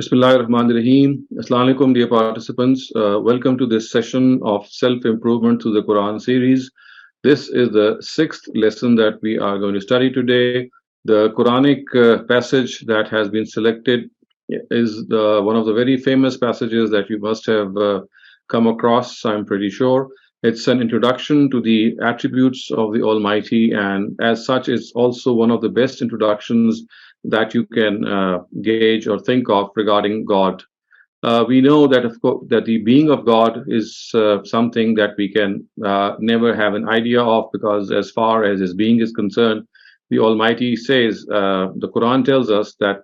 Bismillahirrahmanirrahim. Assalamu alaikum, dear participants. Welcome to this session of self-improvement through the Quran series. This is the sixth lesson that we are going to study today. The Quranic passage that has been selected is one of the very famous passages that you must have come across, I'm pretty sure. It's an introduction to the attributes of the Almighty, and as such, it's also one of the best introductions that you can gauge or think of regarding God. We know that, of course, that the being of God is something that we can never have an idea of, because as far as his being is concerned, the Almighty says, the Quran tells us that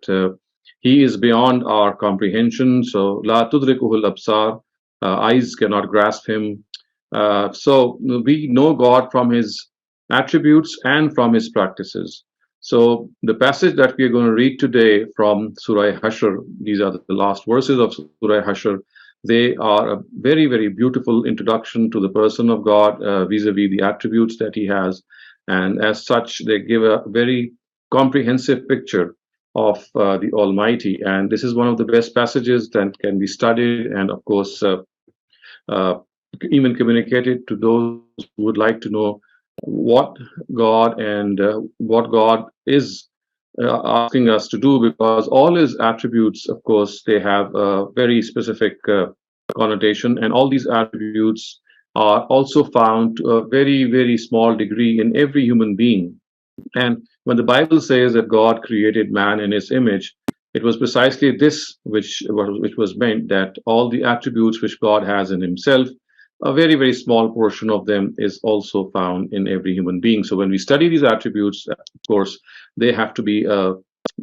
he is beyond our comprehension. So, la tudrikuhul absar, eyes cannot grasp him. So we know God from his attributes and from his practices. So the passage that we are going to read today from Surah Al-Hashr, these are the last verses of Surah Al-Hashr. They are a very, very beautiful introduction to the person of God vis-a-vis the attributes that he has. And as such, they give a very comprehensive picture of the Almighty. And this is one of the best passages that can be studied and, of course, even communicated to those who would like to know what God and what God is asking us to do, because all his attributes, of course, they have a very specific connotation, and all these attributes are also found to a very, very small degree in every human being. And when the Bible says that God created man in his image, it was precisely this which was meant, that all the attributes which God has in himself, a very, very small portion of them is also found in every human being. So when we study these attributes, of course, they have to be a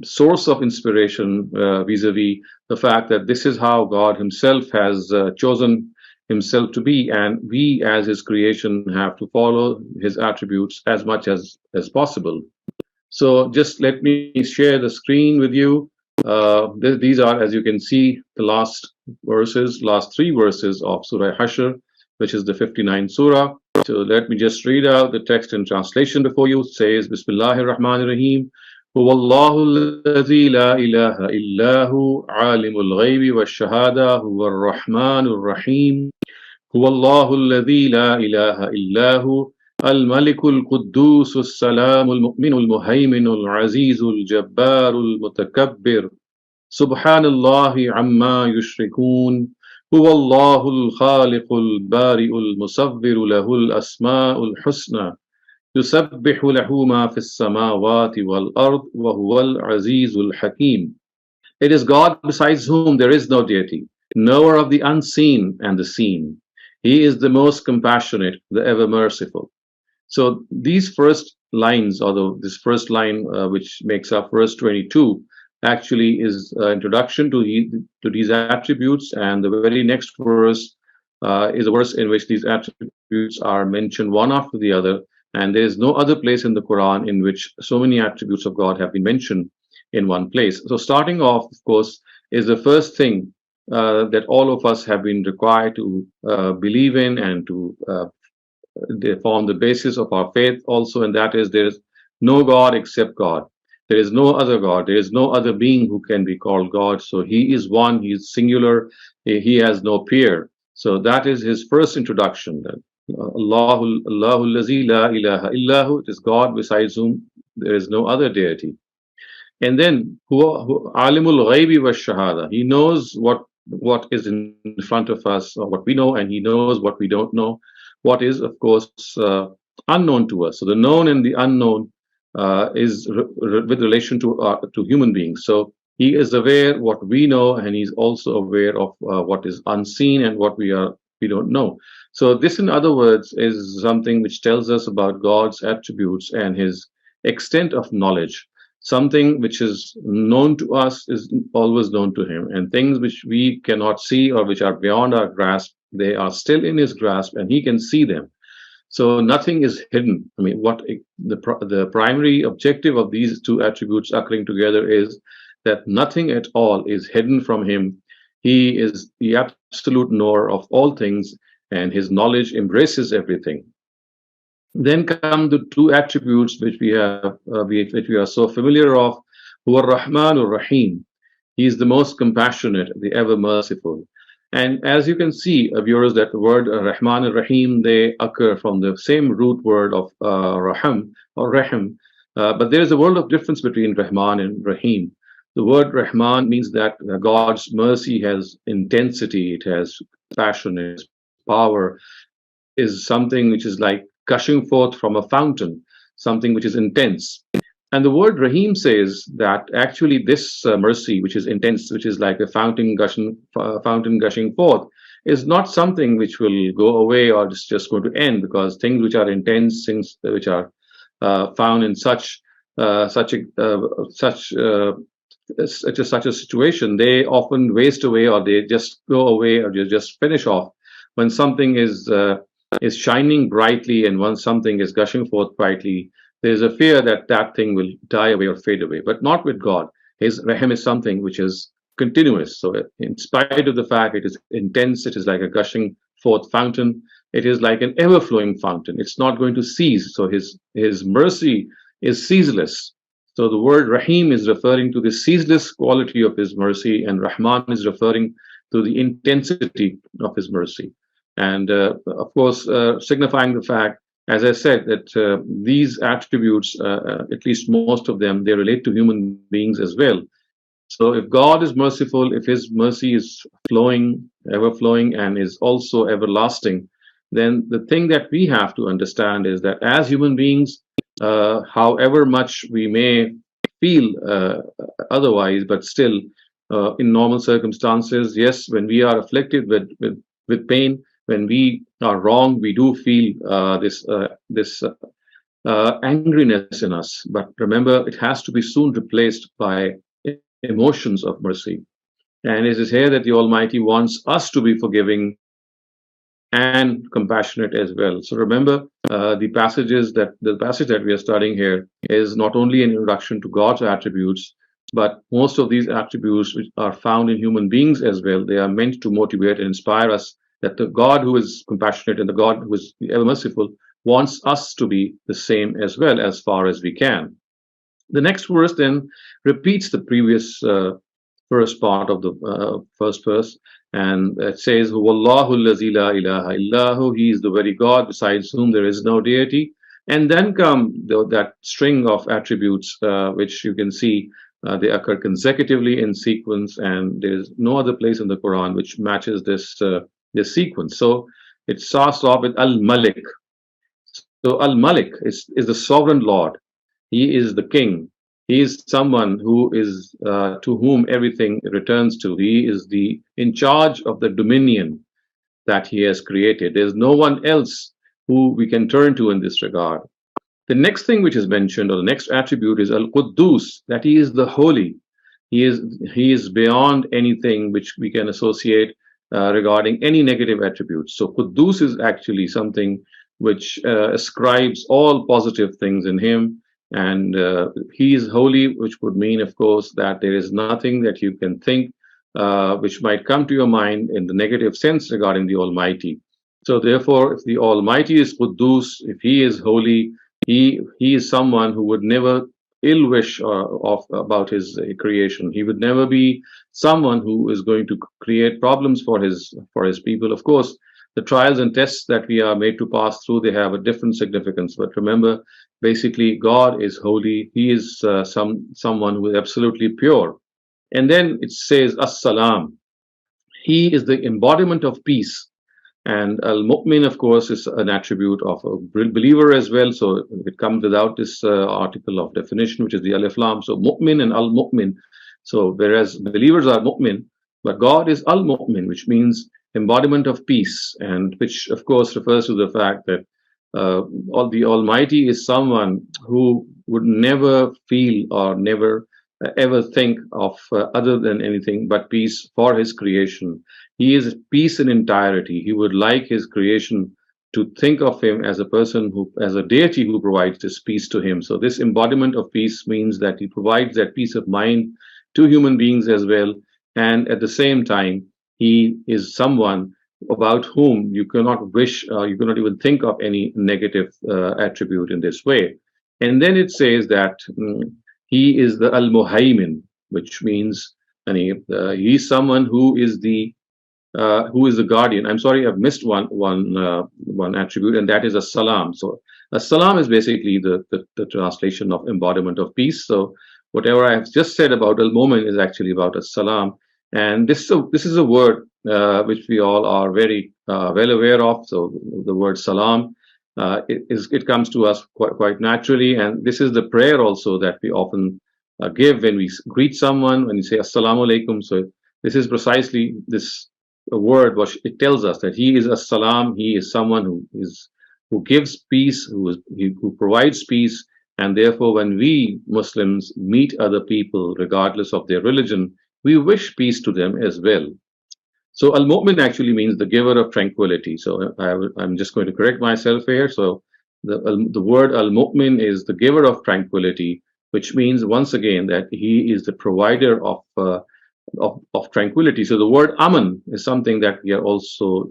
source of inspiration vis-a-vis the fact that this is how God himself has chosen himself to be, and we as his creation have to follow his attributes as much as possible. So just let me share the screen with you. These are, as you can see, the last three verses of Surah Hashr, which is the 59th surah. So let me just read out the text and translation before you. It says, Bismillahir Rahmanir Rahim. هو الله الذي لا إله إلا هو عالم الغيب والشهادة هو الرحمن الرحيم هو الله الذي لا إله إلا هو الملك القدوس السلام المؤمن المهيمن العزيز الجبار المتكبر سبحان الله عما يشركون هو الله الخالق البارئ المصور له الأسماء الحسنى يسبح له ما في السماوات والأرض وهو العزيز الحكيم. It is God besides whom there is no deity, knower of the unseen and the seen. He is the most compassionate, the ever merciful. So these first lines, although this first line which makes up verse 22, actually is introduction to these attributes, and the very next verse is a verse in which these attributes are mentioned one after the other, and there is no other place in the Quran in which so many attributes of God have been mentioned in one place. So starting off, of course, is the first thing that all of us have been required to believe in and to they form the basis of our faith also, and that is, there is no God except God. There is no other God. There is no other being who can be called God. So he is one, he is singular, he has no peer. So that is his first introduction. That Allahu lazi la ilaha illahu, it is God besides whom there is no other deity. And then alimul ghaibi wa shahada, he knows what is in front of us, or what we know, and he knows what we don't know, what is, of course, unknown to us. So the known and the unknown is with relation to human beings. So he is aware what we know, and he's also aware of what is unseen and what we don't know. So this, in other words, is something which tells us about God's attributes and his extent of knowledge. Something which is known to us is always known to him, and things which we cannot see or which are beyond our grasp, they are still in his grasp, and he can see them. So nothing is hidden. I mean, what the primary objective of these two attributes occurring together is that nothing at all is hidden from him. He is the absolute knower of all things, and his knowledge embraces everything. Then come the two attributes which we are so familiar of, who are Rahman or Rahim. He is the most compassionate, the ever merciful. And as you can see, viewers, that the word Rahman and Rahim, they occur from the same root word of Raham or Rahim. But there is a world of difference between Rahman and Rahim. The word Rahman means that God's mercy has intensity, it has passion, it has power, is something which is like gushing forth from a fountain, something which is intense. And the word Rahim says that actually this mercy, which is intense, which is like a fountain gushing forth, is not something which will go away or is just going to end, because things which are intense, things which are found in such a situation, they often waste away, or they just go away, or they just finish off. When something is shining brightly, and when something is gushing forth brightly, there is a fear that that thing will die away or fade away. But not with God. His Rahim is something which is continuous. So, in spite of the fact it is intense, it is like a gushing forth fountain. It is like an ever flowing fountain. It's not going to cease. So, his mercy is ceaseless. So, the word Rahim is referring to the ceaseless quality of his mercy, and Rahman is referring to the intensity of his mercy. And of course, signifying the fact, as I said, that these attributes, at least most of them, they relate to human beings as well. So if God is merciful, if his mercy is flowing, ever flowing, and is also everlasting, then the thing that we have to understand is that as human beings, however much we may feel otherwise, but still, in normal circumstances, yes, when we are afflicted with pain, when we are wrong, we do feel this angriness in us. But remember, it has to be soon replaced by emotions of mercy. And it is here that the Almighty wants us to be forgiving and compassionate as well. So remember, the passage that we are studying here is not only an introduction to God's attributes, but most of these attributes which are found in human beings as well. They are meant to motivate and inspire us that the God who is compassionate and the God who is ever merciful wants us to be the same as well, as far as we can. The next verse then repeats the previous first part of the first verse, and it says, "Wallahu allazi la ilaha illahu." He is the very God besides whom there is no deity. And then come that string of attributes, which you can see they occur consecutively in sequence, and there is no other place in the Quran which matches this sequence. So it starts off with Al-Malik. So Al-Malik is the sovereign Lord. He is the king. He is someone who is to whom everything returns to. He is in charge of the dominion that he has created. There's no one else who we can turn to in this regard. The next thing which is mentioned, or the next attribute, is Al-Quddus, that he is the holy. He is beyond anything which we can associate regarding any negative attributes. So Quddus is actually something which ascribes all positive things in him. And he is holy, which would mean, of course, that there is nothing that you can think which might come to your mind in the negative sense regarding the Almighty. So therefore, if the Almighty is Quddus, if he is holy, he is someone who would never ill wish about his creation. He would never be someone who is going to create problems for his people. Of course, the trials and tests that we are made to pass through, they have a different significance. But remember, basically, God is holy. He is someone who is absolutely pure. And then it says, As-Salam. He is the embodiment of peace. And Al-Mu'min, of course, is an attribute of a believer as well. So it comes without this article of definition, which is the Alif Lam. So Mu'min and Al-Mu'min. So whereas believers are Mu'min, but God is Al-Mu'min, which means embodiment of peace, and which, of course, refers to the fact that the Almighty is someone who would never feel or never ever think of other than anything but peace for his creation. He is peace in entirety. He would like his creation to think of him as a person as a deity who provides this peace to him. So this embodiment of peace means that he provides that peace of mind to human beings as well. And at the same time, he is someone about whom you cannot wish, you cannot even think of any negative attribute in this way. And then it says that he is the Al-Muhaymin, which means And he's someone who is the guardian. I'm sorry, I've missed one attribute, and that is a salam. So a salam is basically the translation of embodiment of peace. So whatever I have just said about al-Mu'min is actually about a salam, and this is a word which we all are very well aware of. So the word salam. It comes to us quite naturally, and this is the prayer also that we often give when we greet someone, when we say assalamu alaikum. So this is precisely this word, what it tells us, that he is a salam, he is someone who gives peace, who provides peace, and therefore when we Muslims meet other people, regardless of their religion, we wish peace to them as well. So al-Mu'min actually means the giver of tranquility. So I'm just going to correct myself here. So the word al-Mu'min is the giver of tranquility, which means once again that he is the provider of tranquility. So the word aman is something that we are also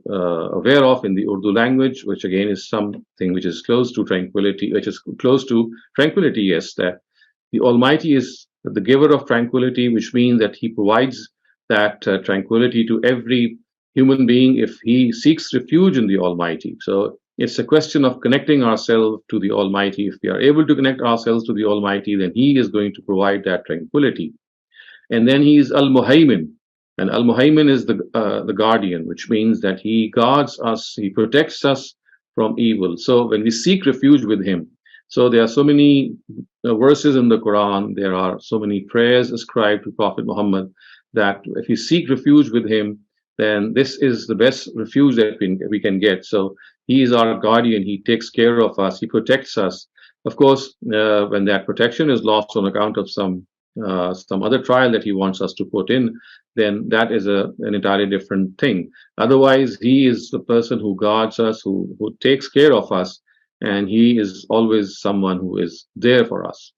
aware of in the Urdu language, which again is something which is close to tranquility, yes, that the Almighty is the giver of tranquility, which means that he provides that tranquility to every human being if he seeks refuge in the Almighty. So it's a question of connecting ourselves to the Almighty. If we are able to connect ourselves to the Almighty, then he is going to provide that tranquility. And then he is Al-Muhaymin. And Al-Muhaymin is the guardian, which means that he guards us, he protects us from evil. So when we seek refuge with him, so there are so many verses in the Quran, there are so many prayers ascribed to Prophet Muhammad, that if we seek refuge with him, then this is the best refuge that we can get. So he is our guardian, he takes care of us, he protects us. Of course, when that protection is lost on account of some other trial that he wants us to put in, then that is an entirely different thing. Otherwise, he is the person who guards us, who takes care of us, and he is always someone who is there for us.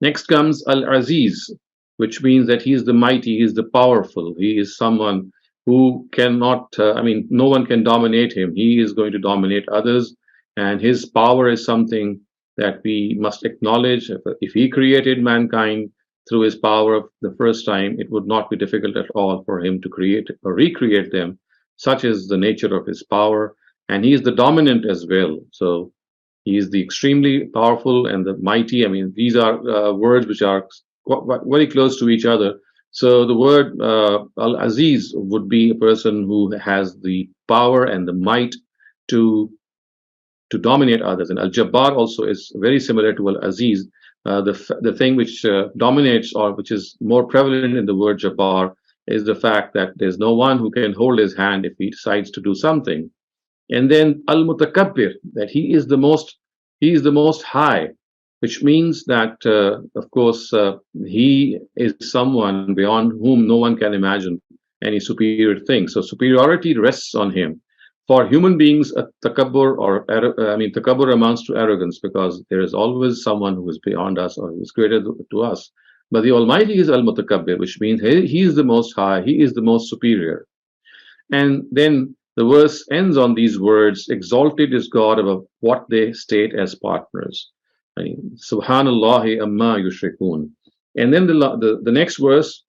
Next comes Al-Aziz, which means that he is the mighty, he is the powerful, he is someone who cannot, no one can dominate him. He is going to dominate others, and his power is something that we must acknowledge. If he created mankind through his power the first time, it would not be difficult at all for him to create or recreate them. Such is the nature of his power, and he is the dominant as well. So he is the extremely powerful and the mighty. I mean, these are words which are very close to each other. So the word Al-Aziz would be a person who has the power and the might to dominate others. And Al-Jabbar also is very similar to Al-Aziz. The thing which dominates, or which is more prevalent in the word Jabbar, is the fact that there's no one who can hold his hand if he decides to do something. And then Al-Mutakabbir, that he is the most high, which means that of course he is someone beyond whom no one can imagine any superior thing. So superiority rests on him. For human beings, takabbur amounts to arrogance, because there is always someone who is beyond us or who is greater to us. But the Almighty is Al-Mutakabbir, which means he is the most high, he is the most superior. And then the verse ends on these words: exalted is God above what they state as partners. Subhanallah amma yushrikun. And then the next verse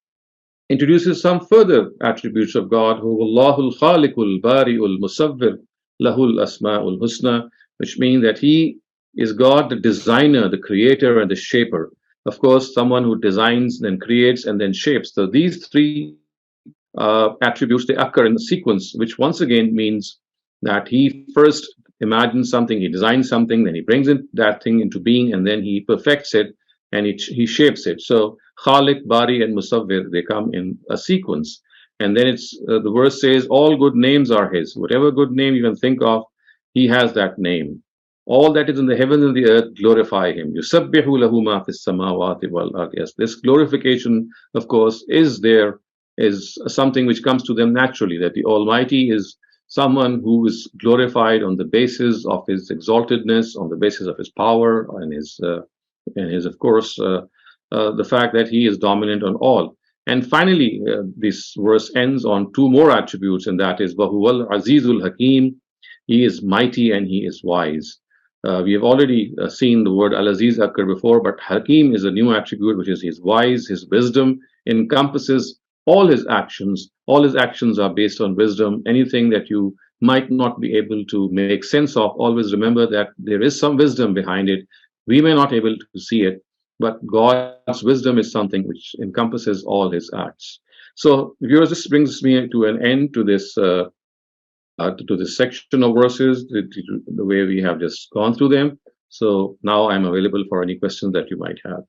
introduces some further attributes of God, who Allahul Khaliqul Bari'ul Musawwir Lahul Asma'ul Husna, which means that he is God, the designer, the creator, and the shaper. Of course, someone who designs, then creates, and then shapes. So these three attributes, they occur in the sequence, which once again means that he first imagines something, he designs something, then he brings that thing into being, and then he perfects it, and he shapes it. So Khaliq, Bari, and Musawwir, they come in a sequence. And then the verse says, all good names are his. Whatever good name you can think of, he has that name. All that is in the heavens and the earth glorify him. Yusabbihu lahu ma fis samawati wal ard. Yes, this glorification, of course, is something which comes to them naturally, that the Almighty is someone who is glorified on the basis of his exaltedness, on the basis of his power, and his of course, the fact that he is dominant on all. And finally, this verse ends on two more attributes, and that is Wahuwal Azizul Hakim. He is mighty and he is wise. We have already seen the word Al-Aziz occur before, but Hakim is a new attribute, which is his wise, his wisdom encompasses all his actions are based on wisdom. Anything that you might not be able to make sense of, always remember that there is some wisdom behind it. We may not be able to see it, but God's wisdom is something which encompasses all his acts. So, viewers, this brings me to an end to this section of verses, the way we have just gone through them. So now I'm available for any questions that you might have.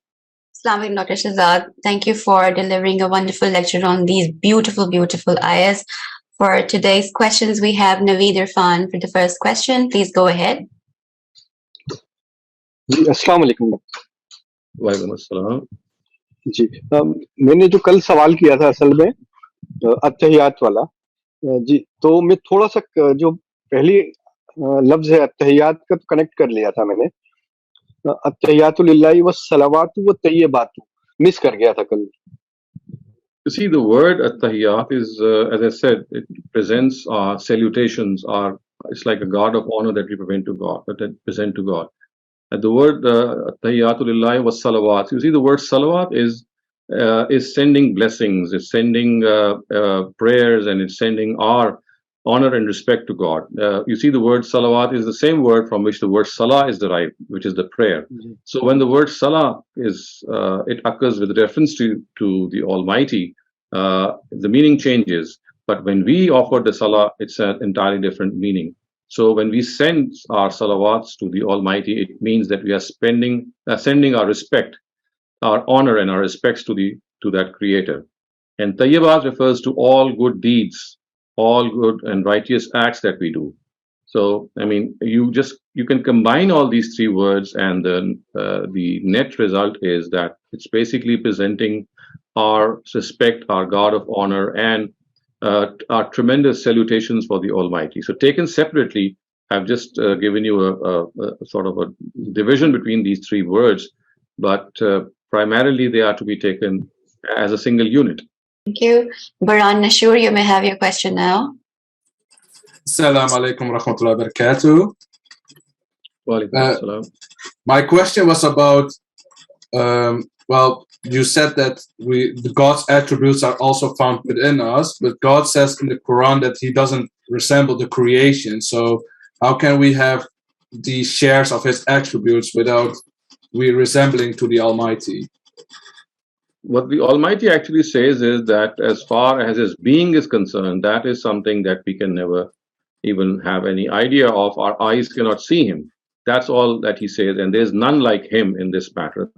Islamic Dr. Shehzad, thank you for delivering a wonderful lecture on these beautiful, beautiful ayahs. For today's questions, we have Naveed Irfan for the first question. Please go ahead. अस्सलाम वालेकुम। वालेकुम अस्सलाम। जी, मैंने जो कल सवाल किया था असल में अत्तहियात वाला, जी, तो मैं थोड़ा सा जो पहली लफ्ज है अत्तहियात का तो कनेक्ट कर लिया था मैंने, अत्तहियातु लिल्लाहि वस्सलावातु वत्तय्यिबातु मिस कर गया था कल। You see, the word at-tahiyyat is, as I said, it presents our salutations, it's like a guard of honor that we present to God. And the word at-tahiyyatu lillahi was salawat. You see, the word salawat is sending blessings, it's sending prayers, and it's sending our honor and respect to God. You see, the word salawat is the same word from which the word salah is derived, which is the prayer. Mm-hmm. So when the word salah it occurs with reference to the Almighty, the meaning changes. But when we offer the salah, it's an entirely different meaning. So when we send our salawats to the Almighty, it means that we are sending our respect, our honor, and our respects to that Creator. And tayyibat refers to all good deeds, all good and righteous acts that we do. So, I mean, you can combine all these three words, and then the net result is that it's basically presenting our respect, our God of honor, and our tremendous salutations for the Almighty. So, taken separately, I've just given you a sort of a division between these three words, but primarily they are to be taken as a single unit. Thank you. Baran Nashur, you may have your question now. Assalamu alaikum rahmatullahi wa barakatuh. My question was about, well, you said that God's attributes are also found within us, but God says in the Quran that he doesn't resemble the creation. So how can we have the shares of his attributes without we resembling to the Almighty? What the Almighty actually says is that as far as his being is concerned, that is something that we can never even have any idea of. Our eyes cannot see him. That's all that he says, and there's none like him in this matter.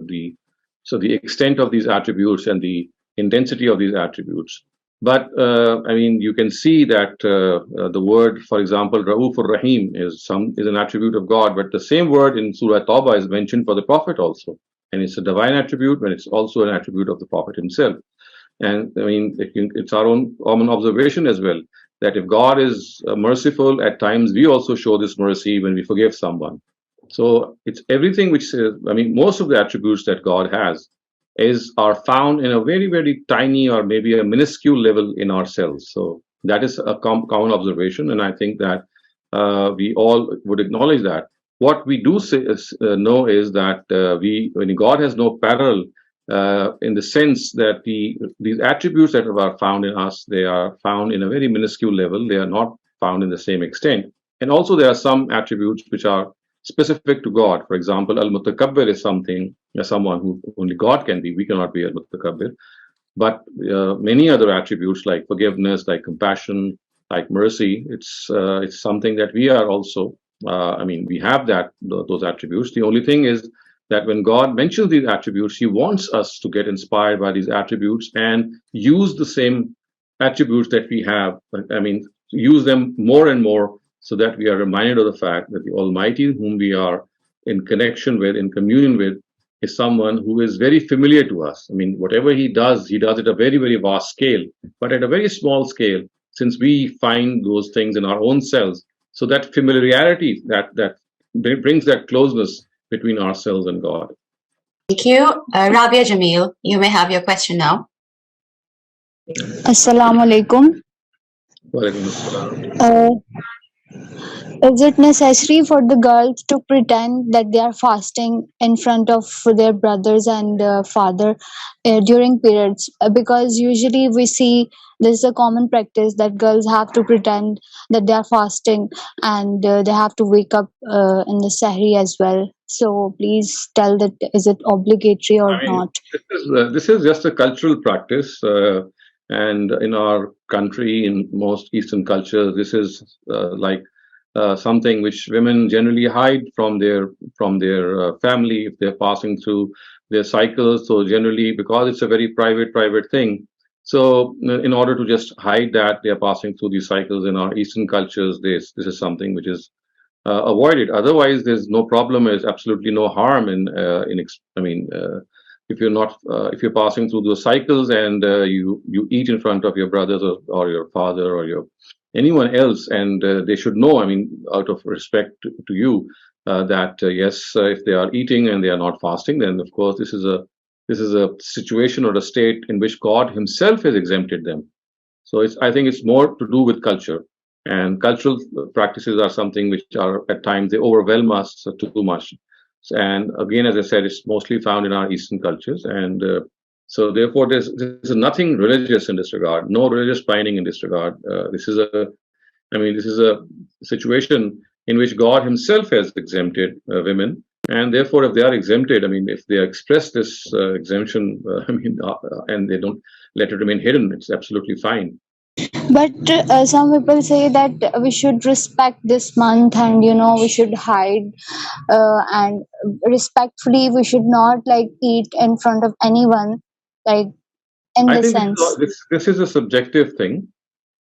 So the extent of these attributes and the intensity of these attributes. But I mean, you can see that the word, for example, Rauf Rahim is an attribute of God, but the same word in Surah Tawbah is mentioned for the Prophet also. And it's a divine attribute, but it's also an attribute of the Prophet himself. And I mean, it's our own common observation as well, that if God is merciful, at times we also show this mercy when we forgive someone. So it's everything which says, I mean, most of the attributes that God has are found in a very, very tiny or maybe a minuscule level in ourselves. So that is a common observation, and I think that we all would acknowledge that. What we do know is that when God has no parallel, in the sense that these attributes that are found in us, they are found in a very minuscule level. They are not found in the same extent. And also there are some attributes which are specific to God. For example, Al-Mutakabbir is someone who only God can be. We cannot be Al-Mutakabbir. But many other attributes like forgiveness, like compassion, like mercy, it's something that we are also, we have those attributes. The only thing is that when God mentions these attributes, he wants us to get inspired by these attributes and use the same attributes that we have. Use them more and more so that we are reminded of the fact that the Almighty, whom we are in connection with, in communion with, is someone who is very familiar to us. I mean, whatever he does at a very, very vast scale, but at a very small scale, since we find those things in our own selves. So that familiarity, that brings that closeness between ourselves and God. Thank you. Rabia Jamil, you may have your question now. Assalamu alaikum. Walaikum assalam. Is it necessary for the girls to pretend that they are fasting in front of their brothers and father during periods? Because usually we see this is a common practice that girls have to pretend that they are fasting, and they have to wake up in the Sahri as well. So please tell that, is it obligatory or I mean, not? this is just a cultural practice, and in our country, in most Eastern cultures, this is like something which women generally hide from their family if they're passing through their cycles. So generally, because it's a very private thing, so in order to just hide that they are passing through these cycles in our Eastern cultures, this is something which is avoided. Otherwise, there's no problem. There's absolutely no harm I mean, if you're not if you're passing through those cycles and you eat in front of your brothers or your father or your anyone else, and they should know. I mean, out of respect to you, that yes, if they are eating and they are not fasting, then of course this is a situation or a state in which God Himself has exempted them. So I think it's more to do with culture, and cultural practices are something which are at times they overwhelm us too much. And again, as I said, it's mostly found in our Eastern cultures, and so therefore there's nothing religious in this regard, no religious binding in this regard. This is a situation in which God Himself has exempted women, and therefore, if they are exempted, I mean, if they express this exemption, and they don't let it remain hidden, it's absolutely fine. But some people say that we should respect this month, and we should hide, and respectfully we should not like eat in front of anyone, like in I this think sense. this is a subjective thing.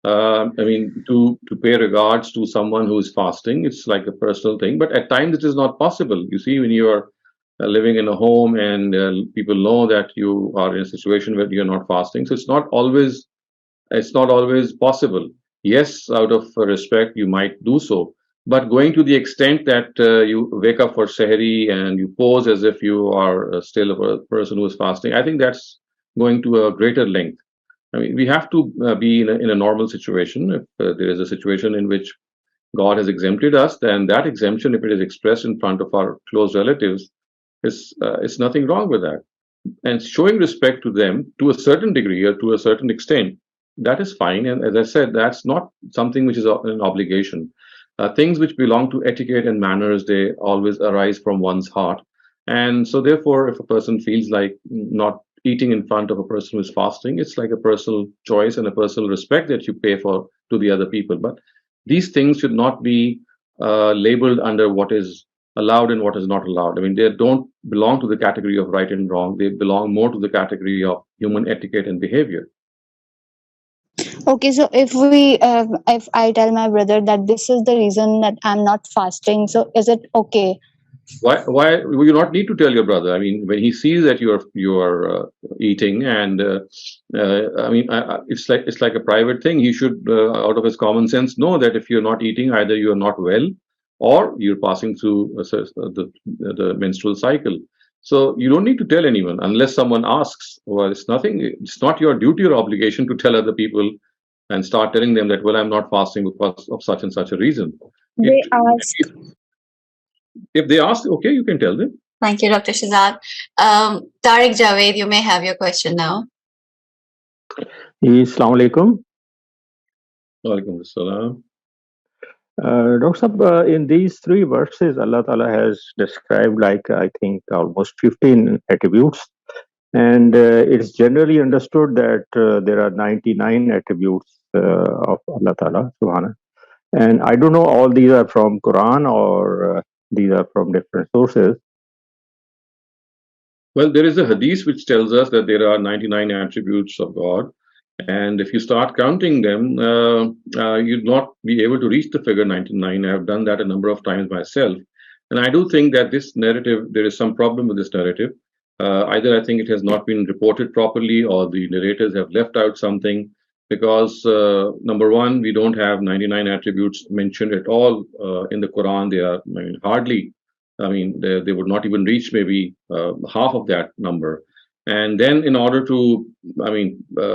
To pay regards to someone who is fasting, it's like a personal thing. But at times it is not possible. You see, when you are living in a home and people know that you are in a situation where you are not fasting, so it's not always possible. Yes, out of respect, you might do so. But going to the extent that you wake up for Sehri and you pose as if you are still a person who is fasting, I think that's going to a greater length. I mean, we have to be in a normal situation. If there is a situation in which God has exempted us, then that exemption, if it is expressed in front of our close relatives, is nothing wrong with that. And showing respect to them to a certain degree or to a certain extent, that is fine. And as I said, that's not something which is an obligation. Things which belong to etiquette and manners, they always arise from one's heart. And so, therefore, if a person feels like not eating in front of a person who is fasting, it's like a personal choice and a personal respect that you pay for to the other people. But these things should not be labeled under what is allowed and what is not allowed. I mean, they don't belong to the category of right and wrong. They belong more to the category of human etiquette and behavior. Okay, so if I tell my brother that this is the reason that I'm not fasting, so is it okay? Why you not need to tell your brother? I mean, when he sees that you are eating, and it's like a private thing. He should, out of his common sense, know that if you're not eating, either you are not well, or you're passing through the menstrual cycle. So you don't need to tell anyone unless someone asks. Well, it's nothing. It's not your duty or obligation to tell other people and start telling them that, well, I'm not fasting because of such and such a reason. It They ask. If they ask, okay, you can tell them. Thank you, Dr. Shehzad. Tariq Javed, you may have your question now. Assalamu alaikum. Walaikum assalam. Dr. Sahab, in these three verses, Allah Ta'ala has described like I think almost 15 attributes, and it's generally understood that there are 99 attributes of Allah Ta'ala Subhanahu. And I don't know all these are from Quran or these are from different sources. Well, there is a hadith which tells us that there are 99 attributes of God. And if you start counting them, you'd not be able to reach the figure 99. I've done that a number of times myself. And I do think that this narrative, there is some problem with this narrative. Either I think it has not been reported properly or the narrators have left out something because, number one, we don't have 99 attributes mentioned at all in the Quran. They are hardly, they would not even reach maybe half of that number. And then in order to,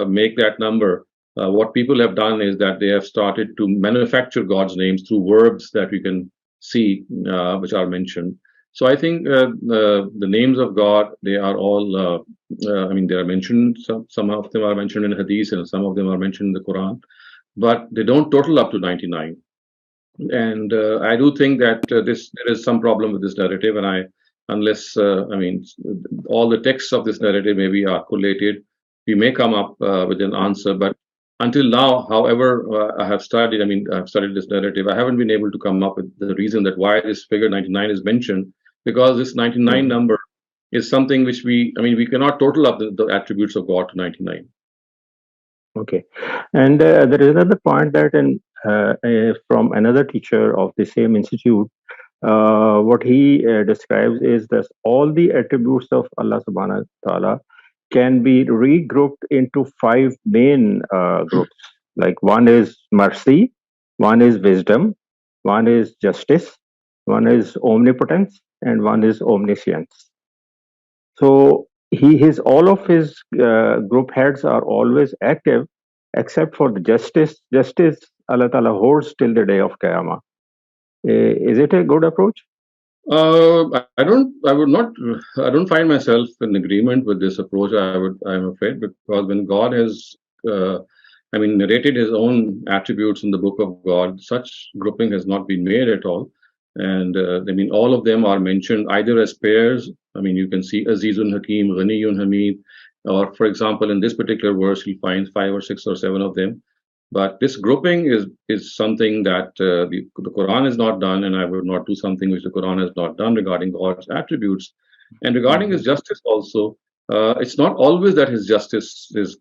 make that number, what people have done is that they have started to manufacture God's names through verbs that we can see, which are mentioned. So I think the names of God, they are all, I mean, they are mentioned, some of them are mentioned in Hadith and some of them are mentioned in the Quran, but they don't total up to 99. And I do think that there is some problem with this narrative, and unless I mean, all the texts of this narrative maybe are collated, we may come up with an answer. But until now, however, I have studied. I mean, I've studied this narrative. I haven't been able to come up with the reason that why this figure 99 is mentioned, because this 99 number is something which I mean, we cannot total up the attributes of God to 99. Okay, and there is another point that from another teacher of the same institute, what he describes is that all the attributes of Allah Subhanahu wa Taala can be regrouped into 5 main groups. Like one is mercy, one is wisdom, one is justice, one is omnipotence, and one is omniscience. So his all of his group heads are always active, except for the justice. Justice Allah Ta'ala holds till the day of Qiyamah. Is it a good approach? I don't. I would not. I don't find myself in agreement with this approach. I'm afraid, because when God has, I mean, narrated His own attributes in the Book of God, such grouping has not been made at all. And I mean, all of them are mentioned either as pairs. I mean, you can see Azizun Hakim, Ghaniyun Hamid, or for example, in this particular verse, you'll find 5 or 6 or 7 of them. But this grouping is something that the Quran has not done, and I would not do something which the Quran has not done regarding God's attributes. And regarding His justice also, it's not always that His justice is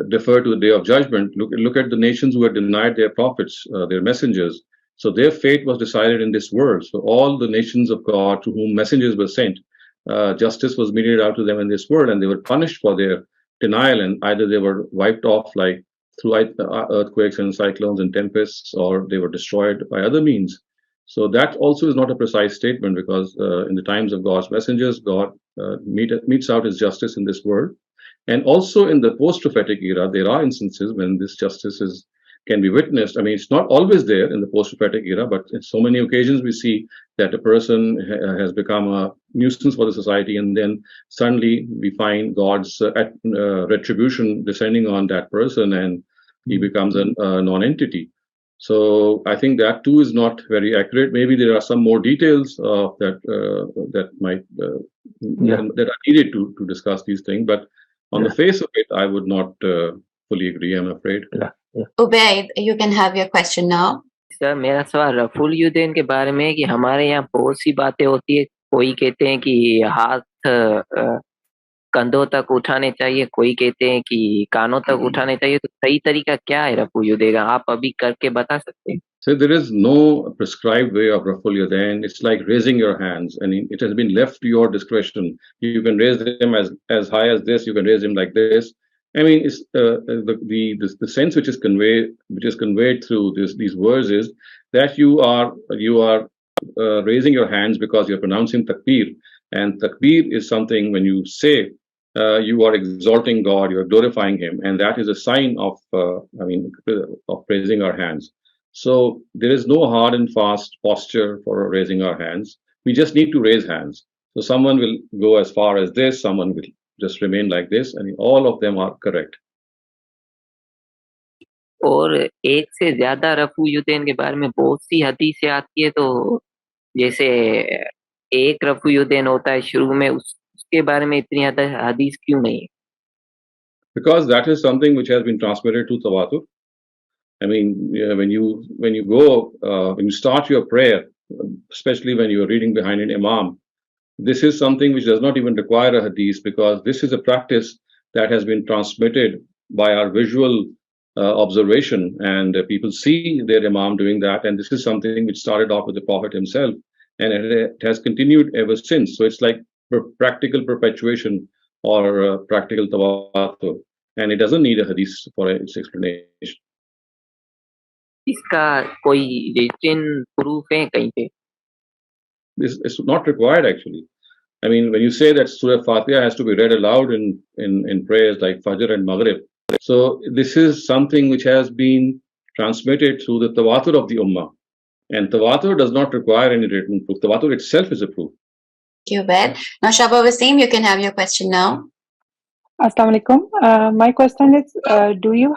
deferred to the Day of Judgment. Look at the nations who had denied their prophets, their messengers. So their fate was decided in this world. So all the nations of God to whom messengers were sent, justice was meted out to them in this world, and they were punished for their denial, and either they were wiped off like through earthquakes and cyclones and tempests, or they were destroyed by other means. So that also is not a precise statement, because in the times of God's messengers, God metes out His justice in this world. And also in the post-prophetic era, there are instances when this justice can be witnessed. I mean, it's not always there in the post-prophetic era, but in so many occasions we see that a person has become a nuisance for the society, and then suddenly we find God's retribution descending on that person, and he becomes a non-entity. So I think that too is not very accurate. Maybe there are some more details that might that are needed to discuss these things, but on the face of it, I would not fully agree, I'm afraid. Ubaid, you can have your question now. Sir मेरा सवाल रफुल युदैन के बारे में है कि हमारे यहाँ बहुत सी बातें होती है। कोई कहते हैं कि हाथ कंधों तक उठाने चाहिए, कोई कहते हैं कि कानों तक उठाने चाहिए। तो सही तरीका क्या है रफुल युदैन? आप अभी करके बता सकते हैं? So there is no prescribed way of Raful Yadain. It's like raising your hands, and it has been left to your discretion. You can raise them as high as this. You can raise them like this. I mean, it's the sense which is conveyed through these words is that you are raising your hands because you're pronouncing takbir, and takbir is something when you say you are exalting God, you are glorifying Him, and that is a sign of of raising our hands. So there is no hard and fast posture for raising our hands. We just need to raise hands. So someone will go as far as this, someone will just remain like this, and all of them are correct. और एक से ज्यादा रफू युदैन के बारे में बहुत सी हदीसें आती है। तो जैसे एक रफू युदैन होता है शुरू में, उसके बारे में इतनी हदीस क्यों नहीं है? Because that is something which has been transmitted to tawatur. I mean, when you start your prayer, especially when you are reading behind an imam, this is something which does not even require a hadith, because this is a practice that has been transmitted by our visual observation, and people see their imam doing that, and this is something which started off with the Prophet himself, and it has continued ever since. So it's like practical perpetuation or practical tawatur, and it doesn't need a hadith for its explanation. इसका कोई written proof है कहीं पे? This is not required actually. I mean, when you say that Surah Fatiha has to be read aloud in prayers like Fajr and Maghrib, So this is something which has been transmitted through the tawatur of the ummah. And tawatur does not require any written proof. Tawatur itself is a proof. Thank you, Javed. Now, Shaba Wasim, you can have your question now. Assalamu alaikum. My question is, do you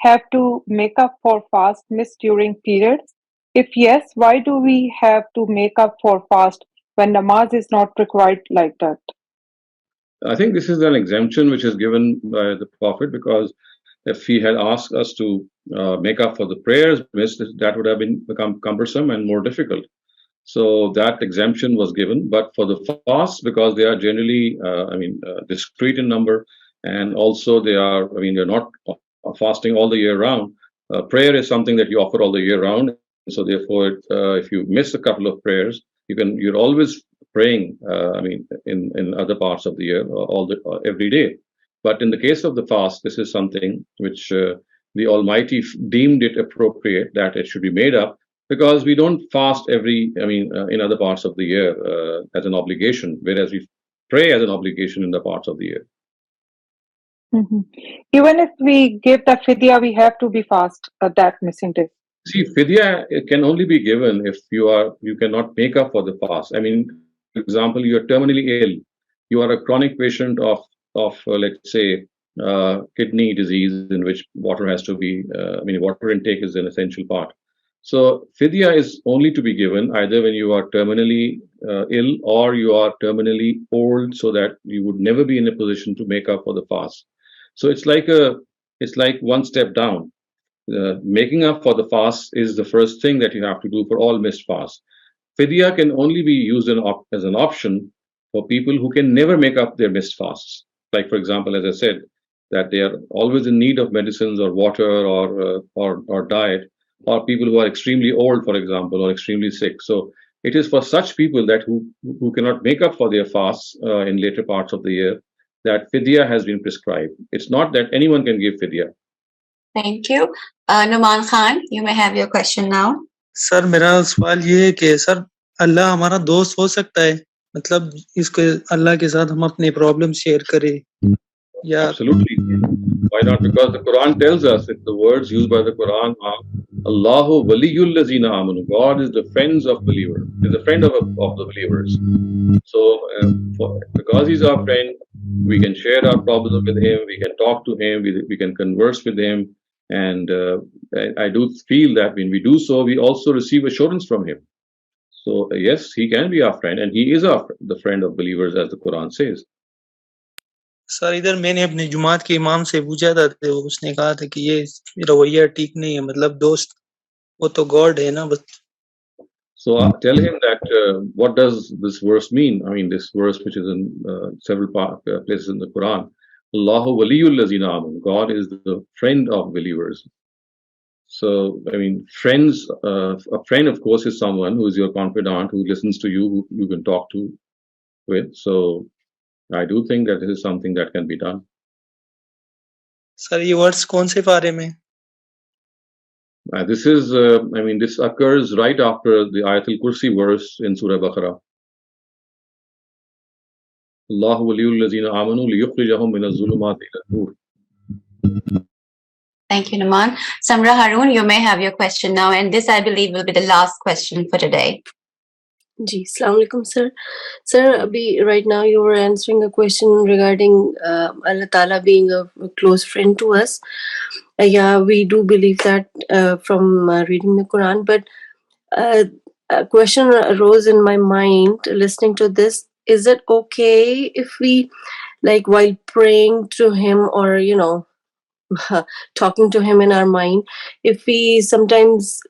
have to make up for fast missed during periods? If yes, why do we have to make up for fast when namaz is not required like that? I think this is an exemption which is given by the Prophet, because if he had asked us to make up for the prayers missed, that would have become cumbersome and more difficult. So that exemption was given. But for the fasts, because they are generally, discrete in number, and also they're not fasting all the year round. Prayer is something that you offer all the year round. So therefore, if you miss a couple of prayers, you're always praying. In other parts of the year, every day. But in the case of the fast, this is something which the Almighty deemed it appropriate that it should be made up, because we don't fast in other parts of the year as an obligation, whereas we pray as an obligation in the parts of the year. Mm-hmm. Even if we give the fidya, we have to be fast at that missing day. See, fidya can only be given if you cannot make up for the fast. For example, you are terminally ill. You are a chronic patient of let's say kidney disease, in which water has to be water intake is an essential part. So fidya is only to be given either when you are terminally ill or you are terminally old, so that you would never be in a position to make up for the fast. So it's like one step down. Making up for the fast is the first thing that you have to do for all missed fasts. Fidya can only be used as an option for people who can never make up their missed fasts. Like, for example, as I said, that they are always in need of medicines or water or diet, or people who are extremely old, for example, or extremely sick. So it is for such people that who cannot make up for their fasts in later parts of the year, that fidya has been prescribed. It's not that anyone can give fidya. Thank you. Numan Khan, you may have your question now. Sir मेरा सवाल ये है कि sir अल्लाह हमारा दोस्त हो सकता है, मतलब इसको अल्लाह के साथ हम अपने प्रॉब्लम शेयर करें या? Absolutely. Why not? Because the Quran tells us that the words used by the Quran are Allahu waliyul lazina amanu. God is the friends of believers. Is the friend of the believers. So because he's our friend, we can share our problems with him. We can talk to him. We can converse with him. And I do feel that when we do so, we also receive assurance from him. So yes, he can be our friend, and he is the friend of believers, as the Quran says. Sir इधर मैंने अपने जुमात के इमाम से पूछा था, तो उसने कहा था कि ये रवैया ठीक नहीं है, मतलब दोस्त वो तो गॉड है ना बस. So tell him that what does this verse mean? This verse, which is in several places in the Quran, Allahu waliyul lazina amanu. God is the friend of believers. So friends. A friend, of course, is someone who is your confidant, who listens to you, who you can talk to with. So I do think that this is something that can be done. Sir ये words कौन से पारे में? This is, this occurs right after the Ayatul Kursi verse in Surah Baqarah. Allahu waliyul lazina amanu liyukhrijahum minaz zulumati ila nur. Thank you, Numan. Samra Harun, you may have your question now, and this, I believe, will be the last question for today. Ji, Assalamu alaikum, sir. Sir, right now you were answering a question regarding Allah Ta'ala being a close friend to us. Yeah, we do believe that from reading the Quran, but a question arose in my mind listening to this. Is it okay if we, like, while praying to him or, talking to him in our mind, if we sometimes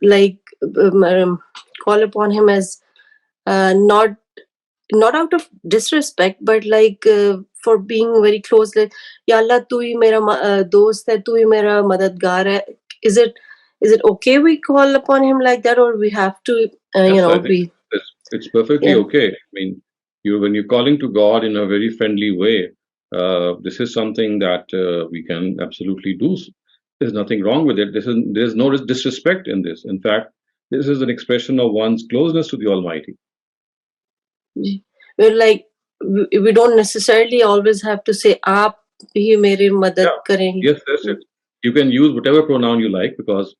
call upon him as not out of disrespect, but for being very close, like Ya Allah, tu hi mera dost hai, tu hi mera madadgar hai. Is it okay we call upon him like that, or we have to it's perfectly okay. When you're calling to God in a very friendly way, this is something that we can absolutely do. There's nothing wrong with it. There's no disrespect in this. In fact, this is an expression of one's closeness to the Almighty. We're we don't necessarily always have to say aap ये मेरी मदद करें. Yes, that's it. You can use whatever pronoun you like, because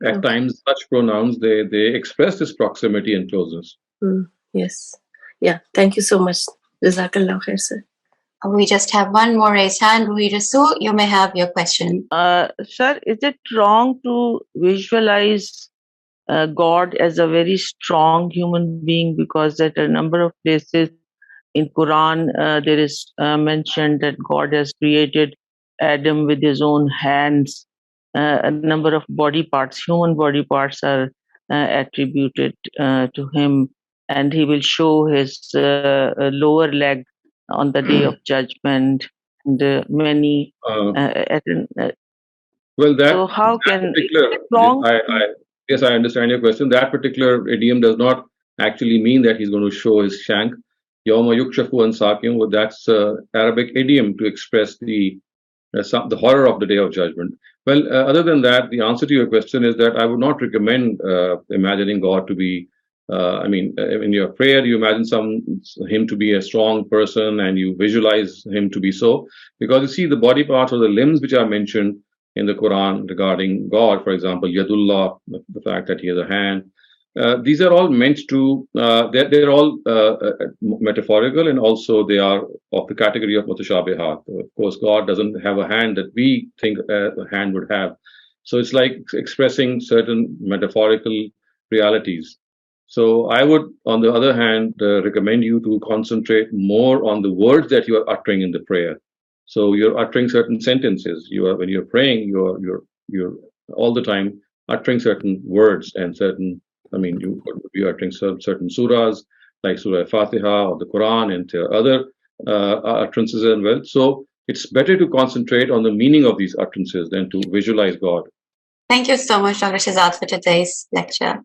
at times such pronouns they express this proximity and closeness. Yes. Yeah. Thank you so much. Jazakallah khair, sir. We just have one more raised hand. Ruhi Rasul, you may have your question. Sir, is it wrong to visualize God as a very strong human being? Because at a number of places in Quran there is mentioned that God has created Adam with his own hands. A number of body parts, human body parts, are attributed to him, and he will show his lower leg on the day of judgment, and many. Well, so how can particular, wrong? Yes, I understand your question. That particular idiom does not actually mean that he's going to show his shank. Yawma yukshafu an saqim, that's Arabic idiom to express the horror of the day of judgment. Well, other than that, the answer to your question is that I would not recommend imagining God to be. In your prayer, you imagine him to be a strong person, and you visualize him to be so. Because you see, the body parts or the limbs which are mentioned in the Quran regarding God, for example, Yadullah, the fact that he has a hand. These are all meant to, they're all metaphorical, and also they are of the category of mutashabihat. Of course, God doesn't have a hand that we think a hand would have. So it's like expressing certain metaphorical realities. So I would, on the other hand, recommend you to concentrate more on the words that you are uttering in the prayer. So you're uttering certain sentences. When you're praying, you're all the time uttering certain words and certain. You could be uttering certain surahs like Surah Al-Fatiha or the Quran and other utterances as well. So it's better to concentrate on the meaning of these utterances than to visualize God. Thank you so much, Dr. Shehzad, for today's lecture.